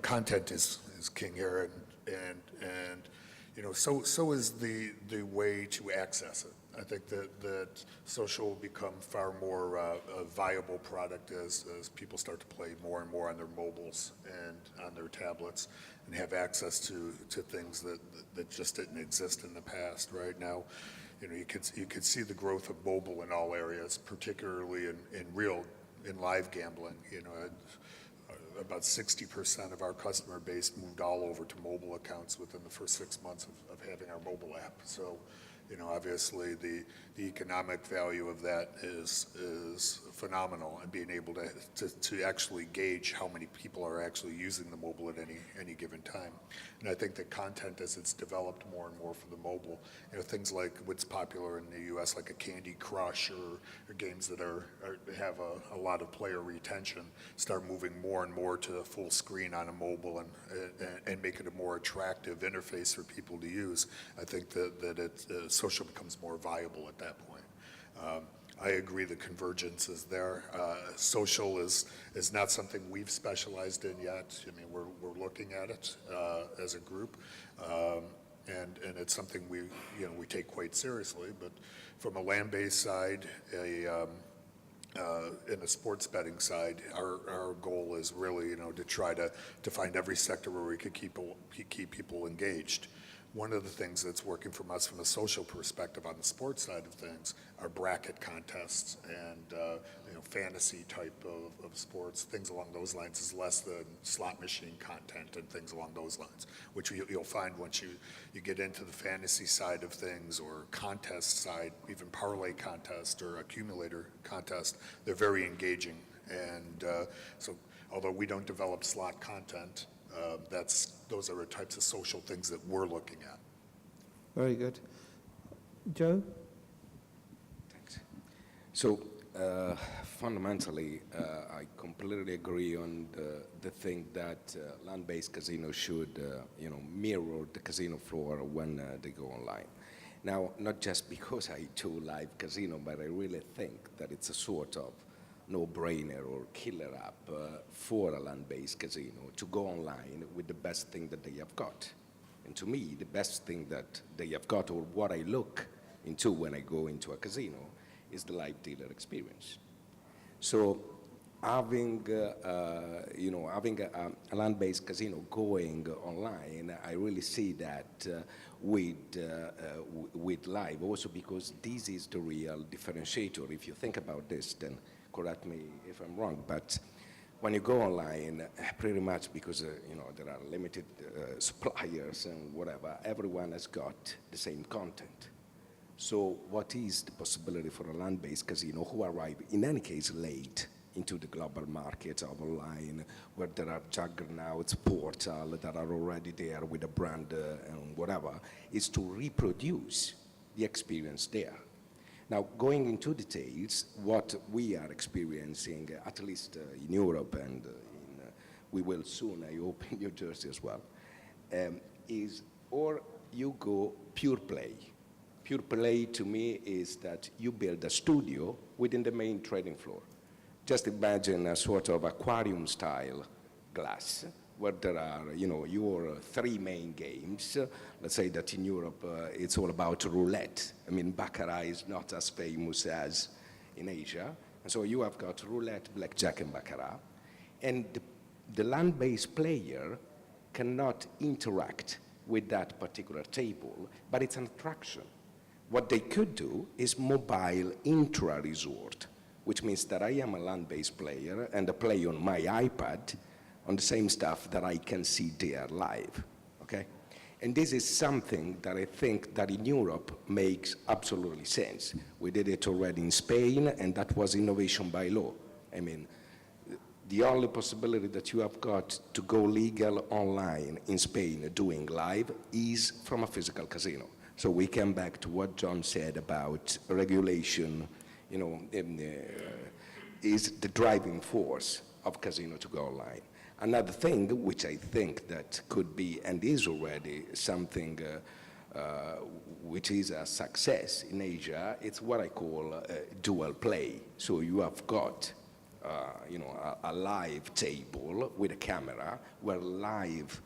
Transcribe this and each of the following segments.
content is king here, and so is the way to access it. I think that social will become far more a viable product as people start to play more and more on their mobiles and on their tablets and have access to things that just didn't exist in the past. Right now, you could see the growth of mobile in all areas, particularly in live gambling. About 60% of our customer base moved all over to mobile accounts within the first 6 months of having our mobile app. So, obviously the economic value of that is phenomenal, and being able to actually gauge how many people are actually using the mobile at any given time. And I think that content, as it's developed more and more for the mobile, things like what's popular in the U.S., like a Candy Crush or games that have a lot of player retention, start moving more and more to a full screen on a mobile and make it a more attractive interface for people to use. I think that social becomes more viable at that point. I agree that convergence is there. Social is not something we've specialized in yet. I mean, we're looking at it as a group, and it's something we take quite seriously. But from a land-based side, in the sports betting side, our goal is really to try to find every sector where we could keep people engaged. One of the things that's working from us from a social perspective on the sports side of things are bracket contests and fantasy type of sports, things along those lines, is less than slot machine content and things along those lines, which you'll find once you get into the fantasy side of things, or contest side, even parlay contest or accumulator contest, they're very engaging. And so although we don't develop slot content, those are the types of social things that we're looking at. Very good. Joe? Thanks. So fundamentally, I completely agree on the thing that land-based casinos should mirror the casino floor when they go online. Now, not just because I do live casino, but I really think that it's a sort of no-brainer or killer app for a land-based casino to go online with the best thing that they have got. And to me, the best thing that they have got, or what I look into when I go into a casino, is the live dealer experience. So having a land-based casino going online, I really see that with live, also because this is the real differentiator. If you think about this, then correct me if I'm wrong, but when you go online, pretty much because there are limited suppliers and whatever, everyone has got the same content. So what is the possibility for a land-based casino who arrive, in any case, late into the global market of online, where there are juggernauts, portal that are already there with a brand and whatever, is to reproduce the experience there. Now, going into details, what we are experiencing, at least in Europe, and we will soon, I hope, in New Jersey as well, is, or you go pure play. Pure play to me is that you build a studio within the main trading floor. Just imagine a sort of aquarium-style glass, where there are, your three main games. Let's say that in Europe, it's all about roulette. I mean, baccarat is not as famous as in Asia. And so you have got roulette, blackjack, and baccarat. And the land-based player cannot interact with that particular table, but it's an attraction. What they could do is mobile intra-resort, which means that I am a land-based player and I play on my iPad on the same stuff that I can see there live, okay? And this is something that I think that in Europe makes absolutely sense. We did it already in Spain, and that was innovation by law. I mean, the only possibility that you have got to go legal online in Spain doing live is from a physical casino. So we come back to what John said about regulation, is the driving force of casino to go online. Another thing which I think that could be and is already something which is a success in Asia, it's what I call dual play. So you have got a live table with a camera where live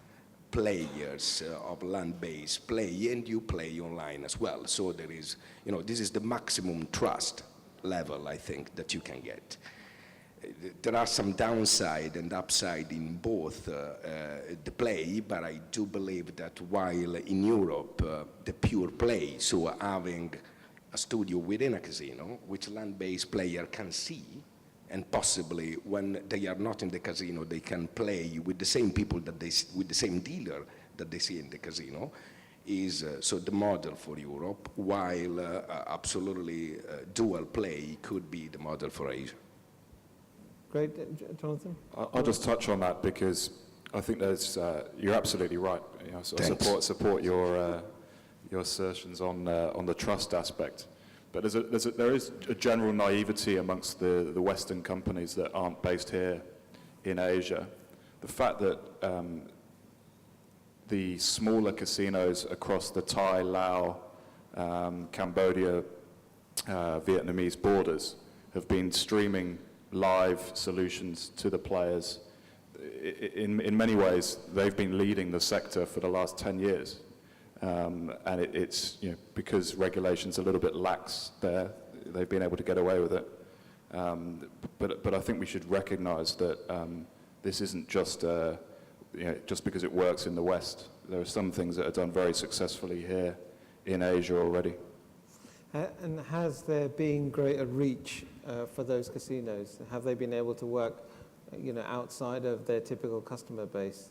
players of land-based play, and you play online as well. So there is, this is the maximum trust level, I think, that you can get. There are some downside and upside in both the play, but I do believe that while in Europe, the pure play, so having a studio within a casino, which land-based player can see, and possibly when they are not in the casino, they can play with the same people with the same dealer that they see in the casino, is so the model for Europe, while absolutely dual play could be the model for Asia. Great. Jonathan? I'll just touch on that because I think there's, you're absolutely right. So I support your assertions on the trust aspect. But there is a general naivety amongst the Western companies that aren't based here in Asia. The fact that the smaller casinos across the Thai, Laos, Cambodia, Vietnamese borders have been streaming live solutions to the players. In many ways, they've been leading the sector for the last 10 years. And it's because regulation's a little bit lax there, they've been able to get away with it. But I think we should recognize that this isn't just just because it works in the West. There are some things that are done very successfully here in Asia already. And has there been greater reach for those casinos? Have they been able to work, outside of their typical customer base?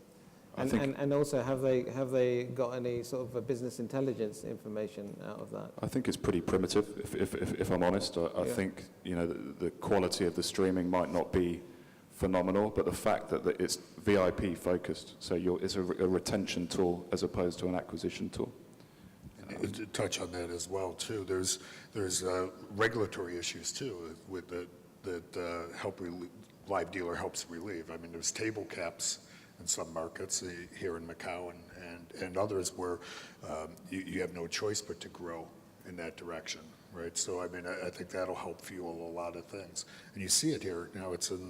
And also, have they got any sort of a business intelligence information out of that? I think it's pretty primitive, if I'm honest. I think the quality of the streaming might not be phenomenal, but the fact that it's VIP focused, so it's a retention tool as opposed to an acquisition tool. To touch on that as well too. There's regulatory issues too with that live dealer helps relieve. I mean, there's table caps in some markets here in Macau and others where you have no choice but to grow in that direction, right? So I mean, I think that'll help fuel a lot of things, and you see it here now. It's in